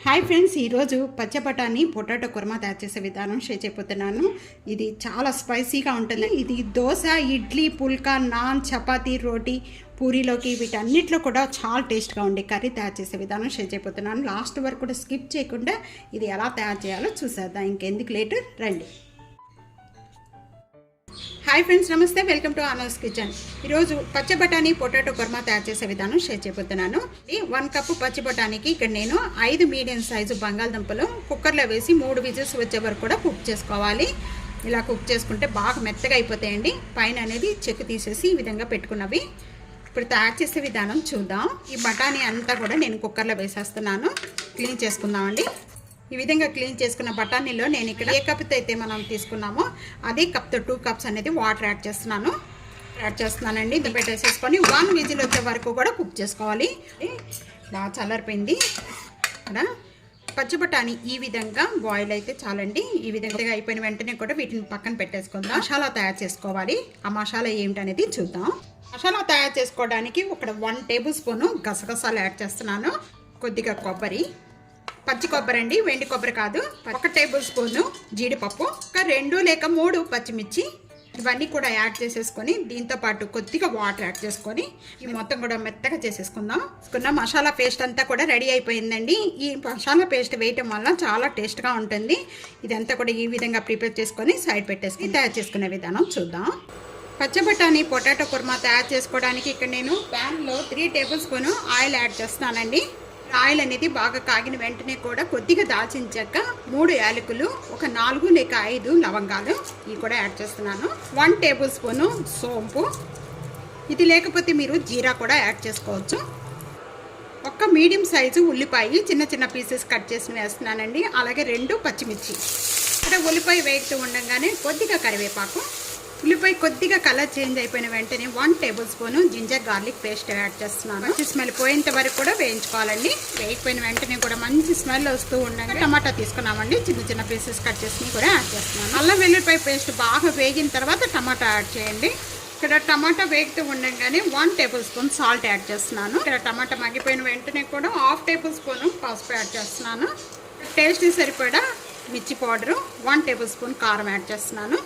Hi friends, ఈరోజు పచ్చ బఠానీ పొటాటో కుర్మా తయారు చేసే విధానం షేర్ చేయబోతున్నాను. ఇది చాలా స్పైసీగా ఉంటుంది. ఇది దోశ, ఇడ్లీ, పుల్కా, నాన్, చపాతీ, రోటీ, పూరీలోకి వీటన్నిటిలో కూడా చాలా టేస్ట్గా ఉండే కర్రీ తయారు చేసే విధానం షేర్ చేయబోతున్నాను. లాస్ట్ వరకు కూడా స్కిప్ చేయకుండా ఇది ఎలా తయారు చేయాలో చూసేద్దాం. ఇంకెందుకు లేటు, రండి. హాయ్ ఫ్రెండ్స్, నమస్తే, వెల్కమ్ టు అనూస్ కిచెన్. ఈరోజు పచ్చ బఠానీ పొటాటో కుర్మా తయారు చేసే విధానం షేర్ చేయబోతున్నాను. 1 కప్పు పచ్చి బఠానీకి ఇక్కడ నేను 5 మీడియం సైజు బంగాళదుంపలు కుక్కర్లో వేసి 3 విజిల్స్ వచ్చే వరకు కూడా కుక్ చేసుకోవాలి. ఇలా కుక్ చేసుకుంటే బాగా మెత్తగా అయిపోతాయండి. పైన అనేది చెక్కు తీసేసి ఈ విధంగా పెట్టుకున్నవి. ఇప్పుడు తయారు చేసే విధానం చూద్దాం. ఈ బఠానీ అంతా కూడా నేను కుక్కర్లో వేసేస్తున్నాను. క్లీన్ చేసుకుందామండి. ఈ విధంగా క్లీన్ చేసుకున్న బఠానీలో నేను ఇక్కడ ఏ కప్తో అయితే మనం తీసుకున్నామో అదే కప్తో 2 కప్స్ అనేది వాటర్ యాడ్ చేస్తున్నానండి. ఇది పెట్టేసేసుకొని 1 విజిల్ వచ్చే వరకు కూడా కుక్ చేసుకోవాలి. బాగా చల్లారిపోయింది కదా. పచ్చి బఠానీ ఈ విధంగా బాయిల్ అయితే చాలండి. ఈ విధంగా అయిపోయిన వెంటనే కూడా వీటిని పక్కన పెట్టేసుకుందాం. మసాలా తయారు చేసుకోవాలి. ఆ మసాలా ఏమిటనేది చూద్దాం. మసాలా తయారు చేసుకోవడానికి ఇక్కడ 1 టేబుల్ స్పూను గసగసాలు యాడ్ చేస్తున్నాను. కొద్దిగా కొబ్బరి, పచ్చి కొబ్బరి అండి, వెండి కొబ్బరి కాదు. 1 టేబుల్ స్పూను జీడిపప్పు, ఒక 2 లేక 3 పచ్చిమిర్చి, ఇవన్నీ కూడా యాడ్ చేసేసుకొని దీంతో పాటు కొద్దిగా వాటర్ యాడ్ చేసుకొని ఈ మొత్తం కూడా మెత్తగా చేసేసుకుందాం. మసాలా పేస్ట్ అంతా కూడా రెడీ అయిపోయిందండి. ఈ మసాలా పేస్ట్ వేయటం వల్ల చాలా టేస్ట్గా ఉంటుంది. ఇదంతా కూడా ఈ విధంగా ప్రిపేర్ చేసుకొని సైడ్ పెట్టేసుకొని తయారు చేసుకునే విధానం చూద్దాం. పచ్చ బఠానీ పొటాటో కుర్మా తయారు చేసుకోవడానికి ఇక్కడ నేను ప్యాన్లో 3 టేబుల్ స్పూను ఆయిల్ యాడ్ చేస్తున్నానండి. ఆయిల్ అనేది బాగా కాగిన వెంటనే కూడా కొద్దిగా దాల్చిన చెక్క, 3 యాలకులు, ఒక 4 లేక 5 లవంగాలు ఇవి కూడా యాడ్ చేస్తున్నాను. 1 టేబుల్ స్పూను సోంపు, ఇది లేకపోతే మీరు జీరా కూడా యాడ్ చేసుకోవచ్చు. ఒక మీడియం సైజు ఉల్లిపాయ చిన్న చిన్న పీసెస్ కట్ చేసి వేస్తున్నానండి. అలాగే 2 పచ్చిమిర్చి. అంటే ఉల్లిపాయ వేగుతూ ఉండగానే కొద్దిగా కరివేపాకు, ఉల్లిపాయ కొద్దిగా కలర్ చేంజ్ అయిపోయిన వెంటనే 1 table spoon ginger garlic paste add చేస్తున్నాను. మంచి స్మెల్ పోయేంత వరకు కూడా వేయించుకోవాలండి. వేగిపోయిన వెంటనే కూడా మంచి స్మెల్ వస్తూ ఉండగా టమాటా తీసుకున్నామండి. చిన్న చిన్న పీసెస్ కట్ చేసి కూడా యాడ్ చేస్తున్నాను. అల్లం వెల్లుల్లిపాయ పేస్ట్ బాగా వేగిన తర్వాత టమాటా యాడ్ చేయండి. ఇక్కడ టమాటా వేగుతూ ఉండగానే 1 టేబుల్ స్పూన్ సాల్ట్ యాడ్ చేస్తున్నాను. ఇక్కడ టమాటా మగ్గిపోయిన వెంటనే కూడా 1/2 టేబుల్ స్పూను పసుపు యాడ్ చేస్తున్నాను. టేస్ట్ సరిపడా మిర్చి పౌడరు, 1 టేబుల్ స్పూన్ కారం యాడ్ చేస్తున్నాను.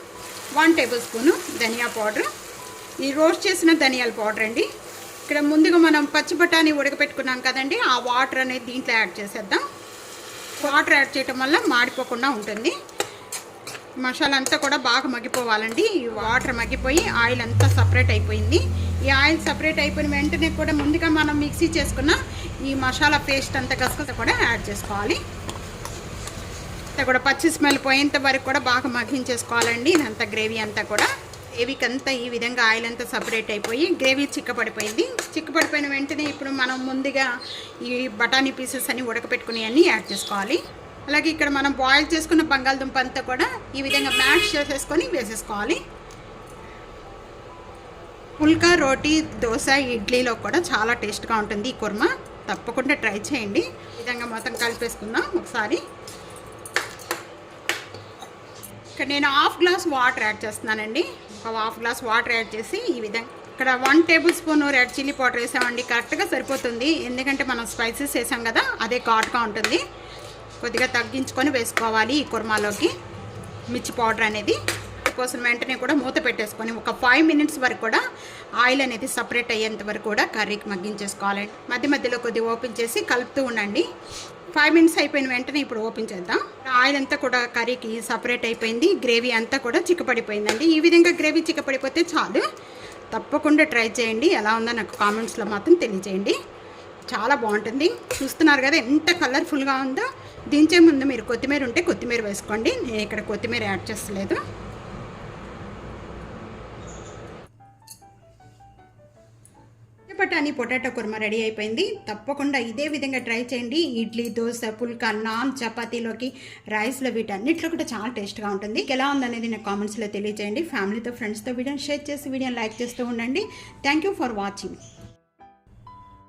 1 టేబుల్ స్పూను ధనియా పౌడర్, ఈ రోస్ట్ చేసిన ధనియాల పౌడర్ అండి. ఇక్కడ ముందుగా మనం పచ్చి బఠానీ ఉడకపెట్టుకున్నాం కదండి, ఆ వాటర్ అనేది దీంట్లో యాడ్ చేసేద్దాం. వాటర్ యాడ్ చేయటం వల్ల మాడిపోకుండా ఉంటుంది. మసాలా అంతా కూడా బాగా మగ్గిపోవాలండి. ఈ వాటర్ మగ్గిపోయి ఆయిల్ అంతా సపరేట్ అయిపోయింది. ఈ ఆయిల్ సపరేట్ అయిపోయిన వెంటనే కూడా ముందుగా మనం మిక్సీ చేసుకున్న ఈ మసాలా పేస్ట్ అంతా గసగస కూడా యాడ్ చేసుకోవాలి. కూడా పచ్చి స్మెల్ పోయేంత వరకు కూడా బాగా మగ్గించేసుకోవాలండి. ఇదంతా గ్రేవీ అంతా కూడా గ్రేవీకి అంతా ఈ విధంగా ఆయిల్ అంతా సపరేట్ అయిపోయి గ్రేవీ చిక్కపడిపోయింది. చిక్కపడిపోయిన వెంటనే ఇప్పుడు మనం ముందుగా ఈ బఠానీ పీసెస్ అన్ని ఉడకపెట్టుకుని అన్నీ యాడ్ చేసుకోవాలి. అలాగే ఇక్కడ మనం బాయిల్ చేసుకున్న బంగాళదుంప అంతా కూడా ఈ విధంగా మ్యాష్ చేసేసుకొని వేసేసుకోవాలి. పుల్కా, రోటీ, దోశ, ఇడ్లీలో కూడా చాలా టేస్ట్గా ఉంటుంది ఈ కుర్మా. తప్పకుండా ట్రై చేయండి. ఈ విధంగా మొత్తం కలిపేసుకుందాం ఒకసారి. ఇక్కడ నేను 1/2 గ్లాస్ వాటర్ యాడ్ చేస్తున్నానండి. ఒక 1/2 గ్లాస్ వాటర్ యాడ్ చేసి ఈ విధంగా ఇక్కడ 1 tablespoon red chilli powder వేసామండి. కరెక్ట్గా సరిపోతుంది. ఎందుకంటే మనం స్పైసెస్ వేసాం కదా, అదే ఘాట్గా ఉంటుంది. కొద్దిగా తగ్గించుకొని వేసుకోవాలి ఈ కుర్మాలోకి మిర్చి పౌడర్ అనేది. కోసం వెంటనే కూడా మూత పెట్టేసుకొని ఒక 5 మినిట్స్ వరకు కూడా ఆయిల్ అనేది సపరేట్ అయ్యేంత వరకు కూడా కర్రీకి మగ్గించేసుకోవాలండి. మధ్య మధ్యలో కొద్దిగా ఓపెన్ చేసి కలుపుతూ ఉండండి. 5 మినిట్స్ అయిపోయిన వెంటనే ఇప్పుడు ఓపెన్ చేద్దాం. ఆయిల్ అంతా కూడా కర్రీకి సపరేట్ అయిపోయింది. గ్రేవీ అంతా కూడా చిక్కపడిపోయిందండి. ఈ విధంగా గ్రేవీ చిక్కపడిపోతే చాలు. తప్పకుండా ట్రై చేయండి. ఎలా ఉందో నాకు కామెంట్స్లో మాత్రం తెలియజేయండి. చాలా బాగుంటుంది. చూస్తున్నారు కదా ఎంత కలర్ఫుల్గా ఉందో. దించే ముందు మీరు కొత్తిమీర ఉంటే కొత్తిమీర వేసుకోండి. నేను ఇక్కడ కొత్తిమీర యాడ్ చేస్తలేదు. బఠానీ పొటాటో కుర్మా రెడీ అయిపోయింది. తప్పకుండా ఇదే విధంగా ట్రై చేయండి. ఇడ్లీ, దోశ, పుల్కా, నాన్, చపాతీలోకి, రైస్లో వీటన్నిటిలో కూడా చాలా టేస్ట్గా ఉంటుంది. ఎలా ఉందనేది నాకు కామెంట్స్లో తెలియజేయండి. ఫ్యామిలీతో, ఫ్రెండ్స్తో వీడియోని షేర్ చేసి వీడియోని లైక్ చేస్తూ ఉండండి. Thank you for watching.